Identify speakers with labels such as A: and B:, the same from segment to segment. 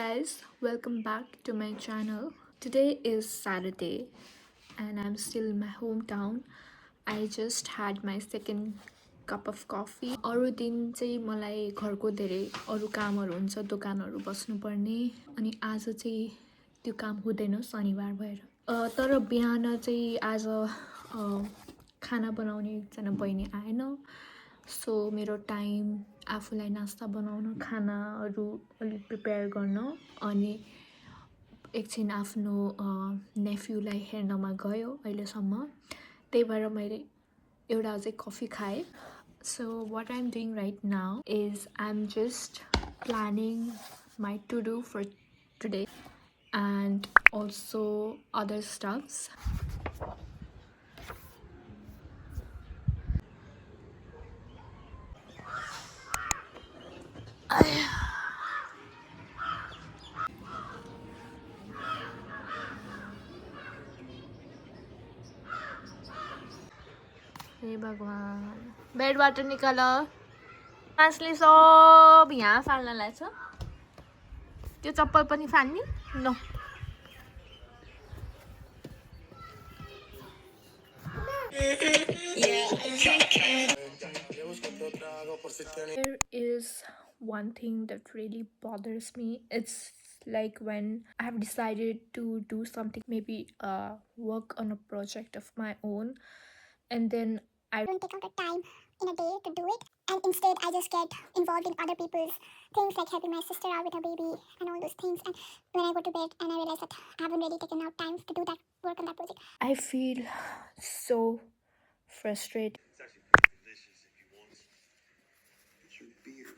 A: guys, welcome back to my channel. Today is Saturday and I'm still in my hometown. I just had my second cup of coffee. अरू दिन चाहिँ मलाई घरको धेरै अरू कामहरू हुन्छ, दोकानहरू बस्नुपर्ने, अनि आज चाहिँ त्यो काम हुँदैन शनिबार भएर। तर बिहान चाहिँ आज खाना बनाउने एकजना बहिनी आएन, सो मेरो टाइम आफूलाई नास्ता बनाउन, खानाहरू अलिक प्रिपेयर गर्न, अनि एकछिन आफ्नो नेफ्यूलाई हेर्नमा गयो अहिलेसम्म। त्यही भएर मैले एउटा अझै कफी खाएँ। So what I am doing right now is I am just planning my to do for today and also other stuffs. हे भगवान, बेडबाट निकाल। मासले सब यहाँ फाल्नलाई छ। त्यो चप्पल पनि फाल्ने? No. There is one thing that really bothers me. It's like when I have decided to do something, maybe work on a project of my own, and then I
B: don't take out the time in a day to do it, and instead I just get involved in other people's things, like helping my sister out with her baby and all those things. And when I go to bed and I realize that I haven't really taken out time to do that work on that project,
A: I feel so frustrated.
C: It's actually pretty delicious if you want some. It's your beard.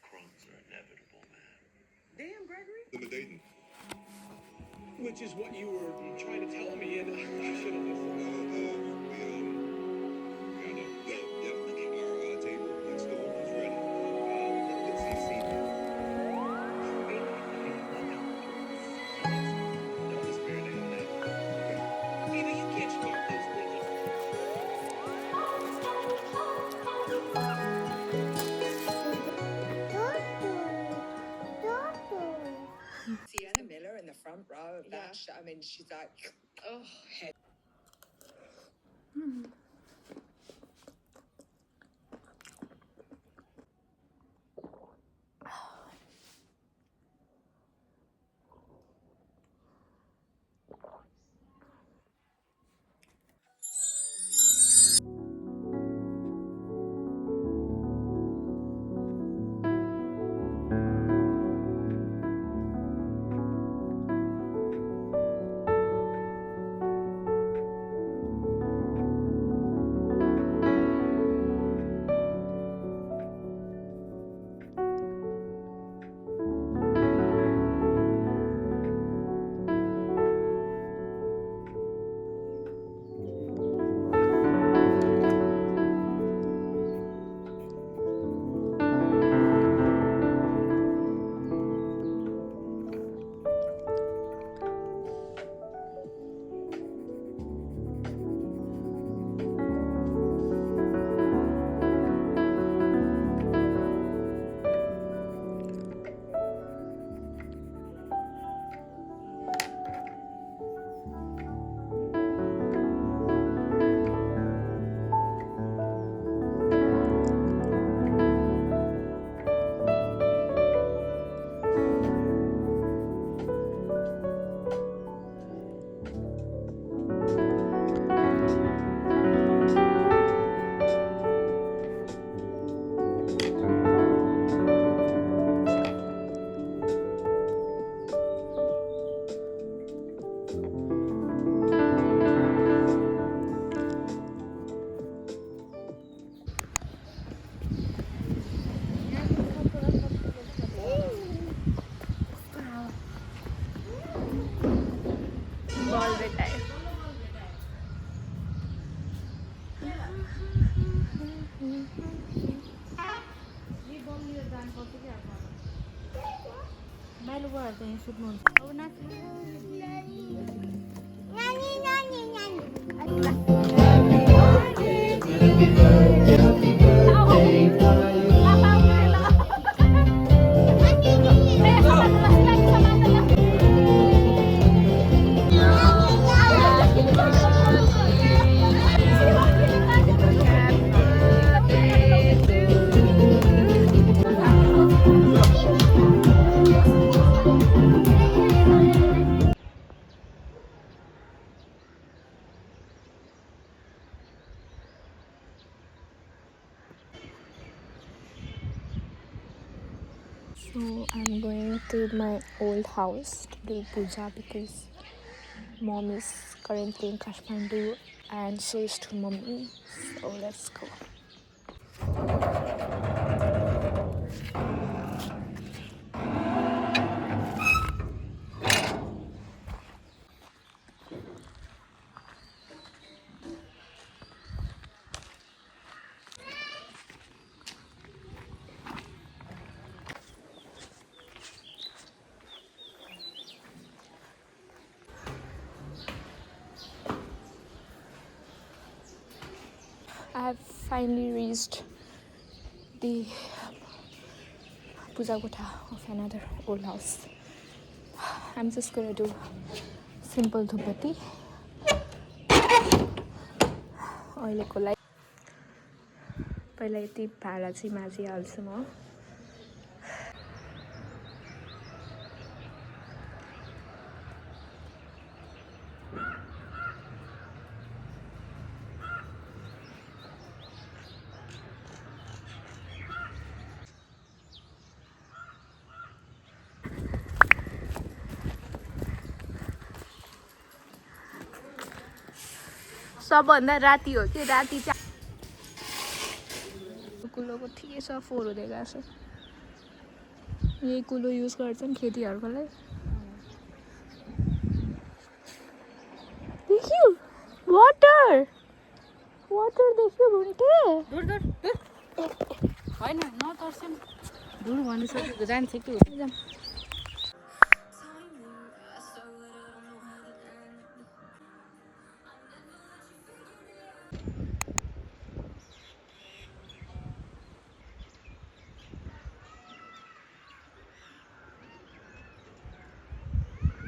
C: Crumbs are inevitable, man.
D: Damn, Gregory.
C: Intimidating.
D: Which is what you were trying to tell me, and I should have listened.
C: Our table next door is ready. Let's see seafood. Don't just marinate on that. Okay.
D: Eva, you can't start this thing.
E: Sienna Miller in the front row of that show. I mean, she's like, oh, head.
A: Ball बेटाए। बाहिर गएर चाहिँ सुत्नुहुन्छ। to my old house to do puja because mom is currently in Kathmandu and so is to mommy. So let's go. I have finally reached the puja kotha of another old house. I'm just gonna do simple dhupati. अहिलेको लागि पहिला यति भाँडा चाहिँ माझिहाल्छु म. सबभन्दा राति हो कि राति चाहिँ कुलोको ठिकै छ फोहोर हुँदै गएको छ. यही कुलो युज गर्छन् खेतीहरूको लागि. देखियो वाटर वाटर देखियो भुन्टे.
F: होइन नतर्सन धुर भनिसकेको जान्छ कि